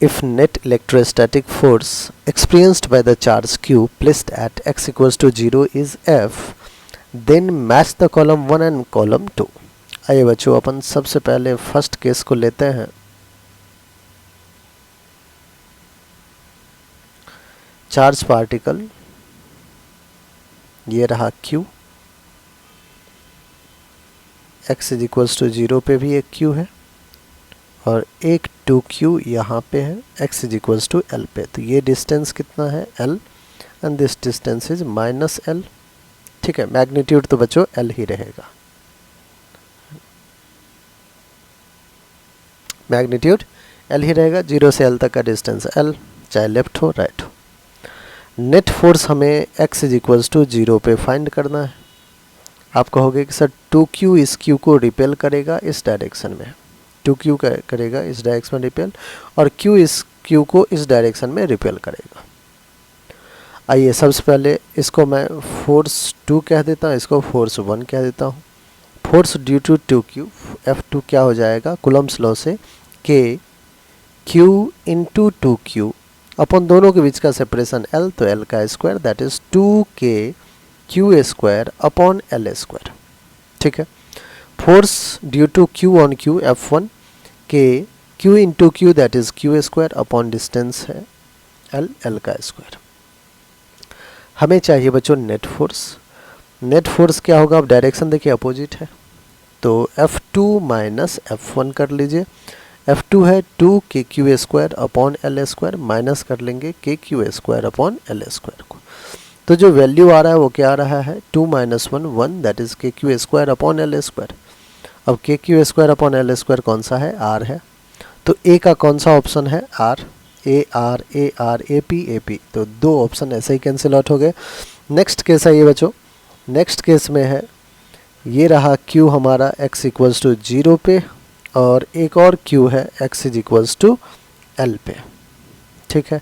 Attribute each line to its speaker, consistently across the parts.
Speaker 1: if net electrostatic force experienced by the charge q placed at x equals to 0 is F, then match the column 1 and column 2. आइए बच्चों, अपन सबसे पहले first case को लेते हैं. Charge particle ये रहा q, x is equals to 0 पे भी एक q है और एक 2q यहाँ पे है, x is equals to l पे. तो ये डिस्टेंस कितना है l and this distance is minus l. ठीक है, मैग्नीट्यूड तो बच्चों l ही रहेगा. मैग्नीट्यूड l ही रहेगा. 0 से l तक का डिस्टेंस l, चाहे लेफ्ट हो राइट हो. नेट फोर्स हमें x इज इक्वल्स टू 0 पे फाइंड करना है. आप कहोगे कि सर 2q इस q को रिपेल करेगा इस डायरेक्शन में, 2q करेगा इस डायरेक्शन में रिपेल, और q इस q को इस डायरेक्शन में रिपेल करेगा. आइए सबसे पहले इसको मैं फोर्स 2 कह देता हूँ, इसको फोर्स 1 कह देता हूँ. Force due to 2q, F2 क्या हो जाएगा कूलम्ब्स लॉ से, k q इंटू 2q अपन दोनों के बीच का सेपरेशन l, तो l का square that is 2k q square upon l square. ठीक है, force due to q on q F1 k q into q that is q square upon distance है l का स्क्वायर. हमें चाहिए बच्चों net force. Net force क्या होगा, अब डायरेक्शन देखिए अपोजिट है, तो F2 माइनस F1 कर लीजिए. F2 है 2kq square upon l square, minus कर लेंगे kq square upon l square को. तो जो वैल्यू आ रहा है वो क्या आ रहा है, 2 minus 1 1 that is kq square upon l square. अब kq square upon l square कौन सा है, r है. तो a का कौन सा ऑप्शन है, r, a p. तो दो ऑप्शन ऐसे ही कैंसिल आउट हो गए. नेक्स्ट केस है ये बच्चों. नेक्स्ट केस में है ये रहा q हमारा x इक्वल्स टू 0 पे, और एक और q है x is equals to l पे. ठीक है,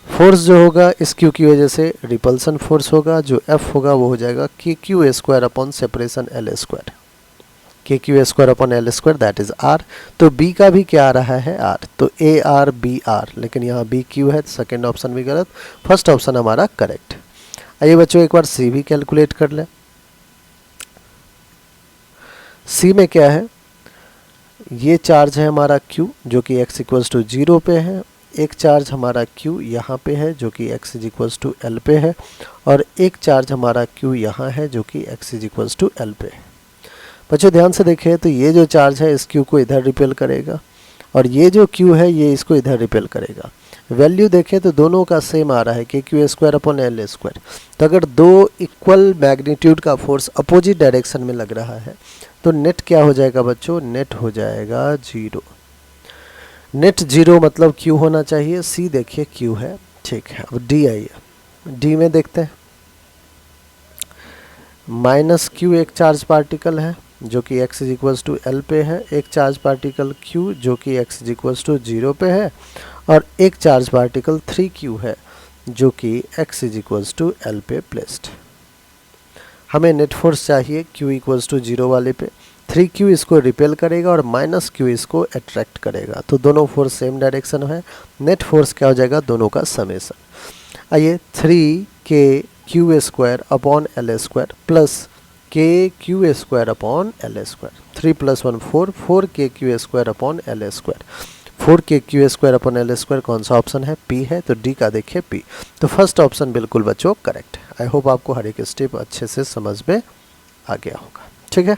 Speaker 1: फोर्स जो होगा इस q की वजह से रिपल्सन फोर्स होगा, जो F होगा वो हो जाएगा kq square upon separation l square, kq square upon l square that is r. तो b का भी क्या आ रहा है r, तो ar br, लेकिन यहाँ bq है, सेकेंड ऑप्शन भी गलत, फर्स्ट ऑप्शन हमारा करेक्ट. आइए बच्चों एक बार c भी कैलकुलेट कर लें. c में क्या है, ये चार्ज है हमारा q जो कि x इक्वल्स टू 0 पे है, एक चार्ज हमारा q यहाँ पे है जो कि x is equals to l पे है, और एक चार्ज हमारा q यहाँ है जो कि x is equals to l पे है. बच्चों ध्यान से देखें तो ये जो चार्ज है इस q को इधर रिपेल करेगा, और ये जो q है ये इसको इधर रिपेल करेगा. वैल्यू देखें तो दोनों का सेम आ रहा है kq square upon l square. तो अगर दो इक्वल मैग्नीट्यूड का फोर्स अपोजिट डायरेक्शन में लग रहा है तो नेट क्या हो जाएगा बच्चों, नेट हो जाएगा 0. नेट 0 मतलब q होना चाहिए, c देखिए q है. ठीक है, अब d आइए, d में देखते हैं. माइनस q एक चार्ज पार्टिकल है जो कि x is equals to l पे है, एक चार्ज पार्टिकल q जो कि x इज इक्वल्स टू 0 पे है, और एक चार्ज पार्टिकल 3q है जो कि x is equals to l पे प्लेस्ड. हमें नेट फोर्स चाहिए q इक्वल्स टू 0 वाले पे. 3q इसको रिपेल करेगा और माइनस q इसको अट्रैक्ट करेगा, तो दोनों फोर्स सेम डायरेक्शन है. नेट फोर्स क्या हो जाएगा, दोनों का समेशन. आइए 3kq square upon l square plus kq square upon l square, 3 plus 1 4, 4kq square upon l square. 4kq square upon l square कौन सा ऑप्शन है, p है, तो d का देखिए p. तो फर्स्ट ऑप्शन बिल्कुल बच्चों करेक्ट है. आई होप आपको हर एक स्टेप अच्छे से समझ में आ गया होगा. ठीक है.